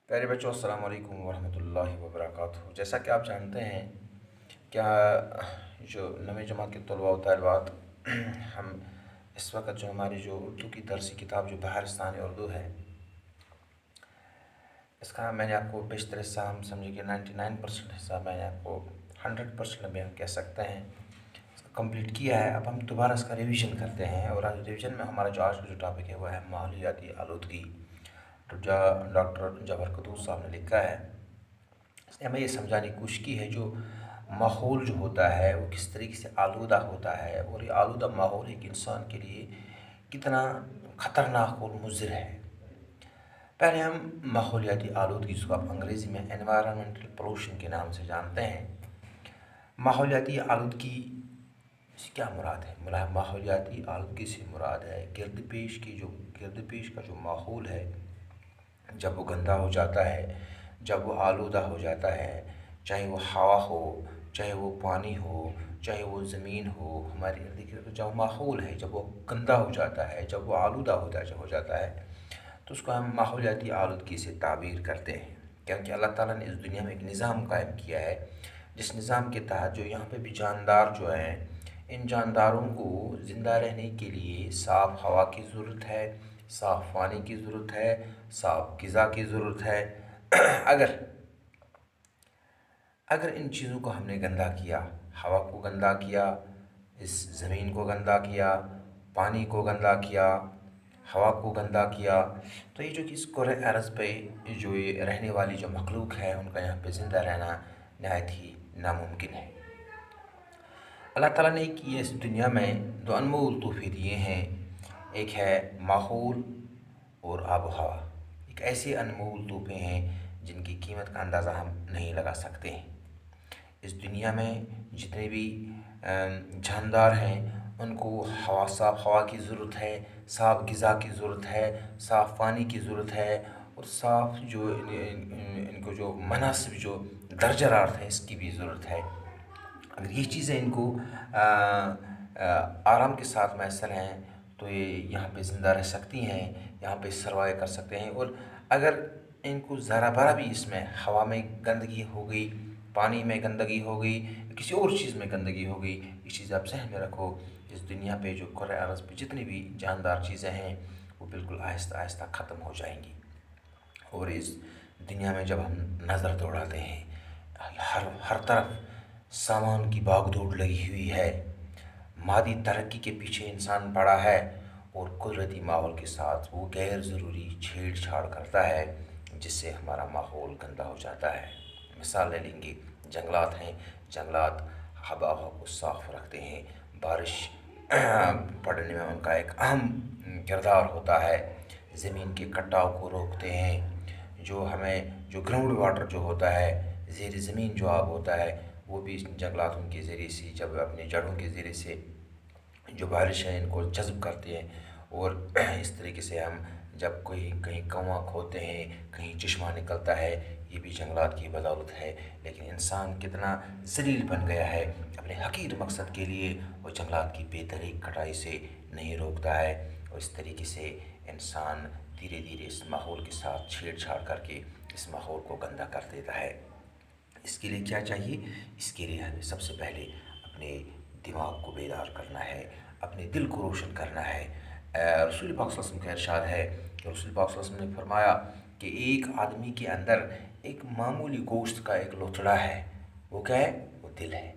प्यारे बच्चों, अस्सलाम वालेकुम वरहमतुल्लाहि वबरकातुहू। जैसा कि आप जानते हैं, क्या जो नवी जमात के तलबा व तालिबात हम इस वक्त जो हमारी जो उर्दू की दरसी किताब जो बहारिस्तान उर्दू है, इसका मैंने आपको बेशतर हिस्सा, हम समझे कि 99% हिस्सा मैंने आपको 100% में कह सकते हैं इसका कंप्लीट किया है। अब हम दोबारा इसका रिवीजन करते हैं, और आज रिवीजन में हमारा जो आज का जो टॉपिक है वह है माहौलियाती आलूदगी। तो डॉक्टर जबर कदूस साहब ने लिखा है, इसने हमें ये समझाने की कोशिश की है जो माहौल जो होता है वो किस तरीके से आलूदा होता है, और ये आलूदा माहौल एक इंसान के लिए कितना ख़तरनाक और मुज़र है। पहले हम माहौलियाती आलूदगी, जिसको आप अंग्रेज़ी में एनवायरनमेंटल पोल्यूशन के नाम से जानते हैं, माहौलियाती आलूदगी से क्या मुराद है? माहौलियाती आलूदगी से मुराद है गिरद पेश का जो माहौल है, जब वो गंदा हो जाता है, जब वो आलूदा हो जाता है, चाहे वो हवा हो, चाहे वो पानी हो, चाहे वो ज़मीन हो, हमारे इर्द गिर्द जो माहौल है, जब वो गंदा हो जाता है, जब वो आलूदा हो जाता है, तो उसको हम माहौलियाती आलूदगी से ताबीर करते हैं। क्योंकि अल्लाह ताला ने इस दुनिया में एक निज़ाम कायम किया है, जिस निज़ाम के तहत जो यहाँ पे भी जानदार जो हैं, इन जानदारों को ज़िंदा रहने के लिए साफ़ हवा की ज़रूरत है, साफ़ पानी की ज़रूरत है, साफ़ ग़िज़ा की ज़रूरत है। अगर अगर इन चीज़ों को हमने गंदा किया, हवा को गंदा किया, इस ज़मीन को गंदा किया, पानी को गंदा किया, हवा को गंदा किया, तो ये जो कि इस कुरे अर्ज़ पे जो ये रहने वाली जो मखलूक है, उनका यहाँ पे ज़िंदा रहना नहायत ही नामुमकिन है। अल्लाह ताला ने एक ये इस दुनिया में दो अनमोल तोहफ़े दिए हैं, एक है माहौल और आब व हवा। एक ऐसे अनमोल तोहफ़े हैं जिनकी कीमत का अंदाज़ा हम नहीं लगा सकते हैं। इस दुनिया में जितने भी जानदार हैं, उनको साफ़ हवा की ज़रूरत है, साफ़ ग़िज़ा की ज़रूरत है, साफ़ पानी की ज़रूरत है, और साफ़ जो इनको जो मुनासिब जो दर्जात है इसकी भी ज़रूरत है। अगर ये चीज़ें इनको आराम के साथ मैसर हैं, तो ये यहाँ पे ज़िंदा रह सकती हैं, यहाँ पे सर्वाइव कर सकते हैं। और अगर इनको ज़रा बरा भी इसमें हवा में गंदगी हो गई, पानी में गंदगी हो गई, किसी और चीज़ में गंदगी हो गई, ये चीज़ आप ज़हन में रखो, इस दुनिया पे जो कुर्रे अर्ज़ पे जितनी भी जानदार चीज़ें हैं वो बिल्कुल आहिस्ता आहिस्ता ख़त्म हो जाएंगी। और इस दुनिया में जब हम नज़र दौड़ाते हैं, हर तरफ सामान की भागदौड़ लगी हुई है, मादी तरक्की के पीछे इंसान पड़ा है, और कुदरती माहौल के साथ वो गैर ज़रूरी छेड़छाड़ करता है, जिससे हमारा माहौल गंदा हो जाता है। मिसाल ले लेंगे, जंगलात हैं, जंगलात हवा को साफ़ रखते हैं, बारिश पड़ने में उनका एक अहम किरदार होता है, ज़मीन के कटाव को रोकते हैं, जो हमें जो ग्राउंड वाटर जो होता है, ज़ेर ज़मीन जो आब होता है, वो भी जंगलात उनके ज़रिए से, जब अपने जड़ों के ज़रिए से जो बारिश है इनको जज़्ब करते हैं। और इस तरीके से हम जब कोई कहीं कुआँ खोदते हैं, कहीं चश्मा निकलता है, ये भी जंगलात की बदौलत है। लेकिन इंसान कितना ज़लील बन गया है, अपने हकीर मकसद के लिए वो जंगलात की बेतहाशा कटाई से नहीं रोकता है, और इस तरीके से इंसान धीरे धीरे इस माहौल के साथ छेड़छाड़ करके इस माहौल को गंदा कर देता है। इसके लिए क्या चाहिए? इसके लिए हमें सबसे पहले अपने दिमाग को बेदार करना है, अपने दिल को रोशन करना है। रसूल पाक सल्लल्लाहु अलैहि वसल्लम का इरशाद है कि रसूल पाक सल्लल्लाहु अलैहि वसल्लम ने फरमाया कि एक आदमी के अंदर एक मामूली गोश्त का एक लोथड़ा है। वो क्या है? वो दिल है।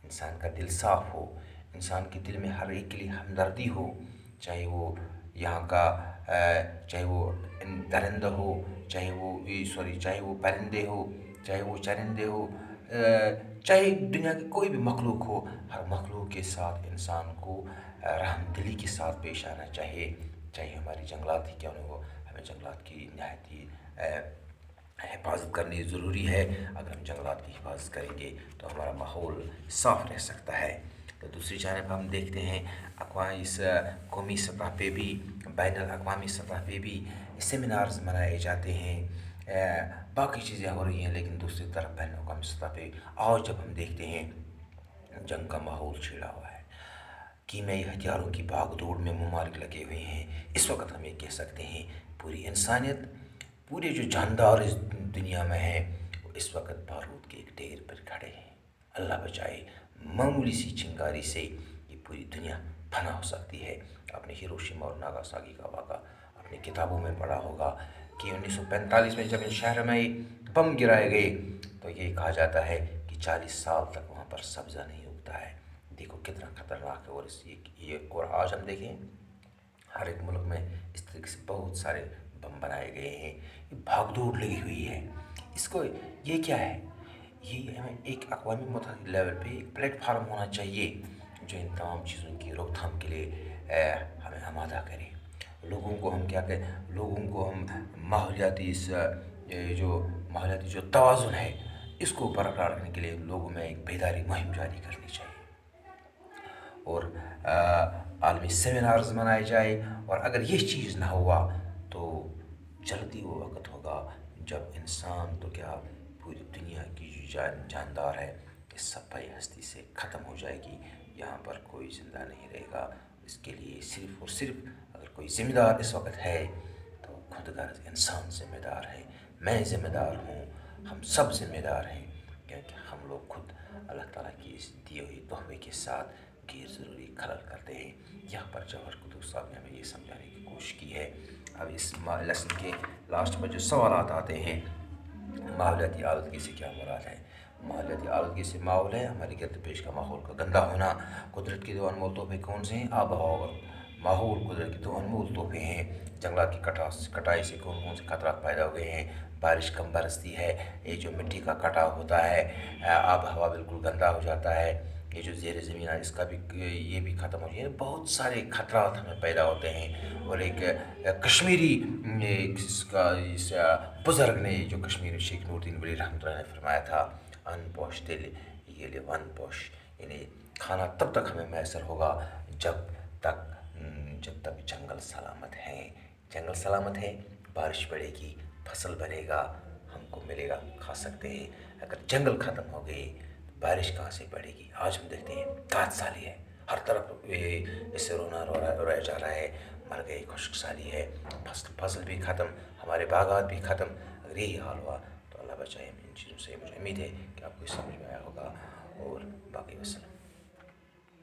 इंसान का दिल साफ़ हो, इंसान के दिल में हर एक के लिए हमदर्दी हो, चाहे वो यहाँ का चाहे वो दरिंदा हो, चाहे वो परिंदे हो, चाहे वो चरिंदे हो, चाहे दुनिया की कोई भी मखलूक हो, हर मखलूक के साथ इंसान को रहमदिली के साथ पेश आना चाहिए। चाहे हमारी जंगलात ही क्यों न हो, हमें जंगलात की निहायत ही हिफाजत करनी ज़रूरी है। अगर हम जंगलात की हिफाजत करेंगे तो हमारा माहौल साफ़ रह सकता है। तो दूसरी जानब हम देखते हैं, इस कौमी सतह पे भी, बैनुल अक़वामी सतह पे भी सेमिनार्स मनाए जाते हैं, बाकी चीज़ें हो रही हैं, लेकिन दूसरी तरफ बैनुल अक़वामी सतह पे आज जब हम देखते हैं जंग का माहौल छिड़ा हुआ है, कीमियाई हथियारों की भाग दौड़ में ममालिक लगे हुए हैं, इस वक्त हम ये कह सकते हैं पूरी इंसानियत پورے جو جاندار اس دنیا میں ہیں وہ اس وقت بارود کے ایک ڈھیر پر کھڑے ہیں۔ اللہ بچائے، معمولی سی چنگاری سے یہ پوری دنیا فنا ہو سکتی ہے۔ آپ نے ہیروشیما اور ناگاساکی کا واقعہ اپنی کتابوں میں پڑھا ہوگا کہ 1945 میں جب ان شہر میں بم گرائے گئے تو یہ کہا جاتا ہے کہ 40 سال تک وہاں پر سبزہ نہیں اگتا ہے۔ دیکھو کتنا خطرناک ہے۔ اور اور آج ہم دیکھیں ہر ایک ملک میں اس طریقے سے بہت سارے بم بنائے گئے ہیں، یہ بھاگ دوڑ لگی ہوئی ہے۔ اس کو یہ کیا ہے؟ یہ ہمیں ایک اقوام متحدہ لیول پہ ایک پلیٹ فارم ہونا چاہیے جو ان تمام چیزوں کی روک تھام کے لیے ہمیں آمادہ کرے۔ لوگوں کو ہم کیا کہیں، لوگوں کو ہم ماحولیاتی جو توازن ہے اس کو برقرار رکھنے کے لیے لوگوں میں ایک بیداری مہم جاری کرنی چاہیے، اور عالمی سیمینارز منائے جائے۔ اور اگر یہ چیز نہ ہوا تو جلدی وہ وقت ہوگا جب انسان تو کیا پوری دنیا کی جو جاندار ہے اس صفحہ ہستی سے ختم ہو جائے گی، یہاں پر کوئی زندہ نہیں رہے گا۔ اس کے لیے صرف اور صرف اگر کوئی ذمہ دار اس وقت ہے تو خود غرض انسان ذمہ دار ہے، میں ذمہ دار ہوں، ہم سب ذمہ دار ہیں، کیونکہ ہم لوگ خود اللہ تعالیٰ کی اس دیے ہوئے تحفے کے ساتھ غیر ضروری خلل کرتے ہیں۔ یہاں پر جوہر قدوس صاحب نے ہمیں یہ سمجھانے کی کوشش کی ہے۔ اب اس لیسن کے لاسٹ میں جو سوالات آتے ہیں، ماحولیاتی آلودگی سے کیا مراد ہے؟ ماحولیاتی آلودگی سے ماحول ہے ہمارے گرد پیش کا ماحول کا گندا ہونا۔ قدرت کے دو انمول تحفے کون سے ہیں؟ آب و ہوا اور ماحول قدرت کے دو انمول تحفے ہیں۔ جنگلات کی کٹائی سے کون کون سے خطرات پیدا ہو گئے ہیں؟ بارش کم برستی ہے، یہ جو مٹی کا کٹاؤ ہوتا ہے، آب و ہوا بالکل گندا ہو جاتا ہے، یہ جو زیر زمین ہے اس کا بھی یہ بھی ختم ہو جائے، بہت سارے خطرات ہمیں پیدا ہوتے ہیں۔ اور ایک کشمیری اس بزرگ نے جو کشمیری شیخ نور الدین ولی رحمۃ اللہ نے فرمایا تھا، ان پوش دل یہ لے ون پوش، یعنی کھانا تب تک ہمیں میسر ہوگا جب تک جنگل سلامت ہیں۔ جنگل سلامت ہے، بارش پڑے گی، فصل بنے گا، ہم کو ملے گا، کھا سکتے ہیں۔ اگر جنگل ختم ہو گئے تو بارش کہاں سے پڑے گی؟ آج ہم دیکھتے ہیں 7 سالی ہے، ہر طرف اس سے رویا جا رہا ہے، مر گئے، خشک سالی ہے، فصل بھی ختم، ہمارے باغات بھی ختم۔ اگر یہی حال ہوا تو اللہ بچائے ہمیں ان چیزوں سے۔ مجھے امید ہے کہ آپ کو سمجھ میں آیا ہوگا، اور باقی وسلم۔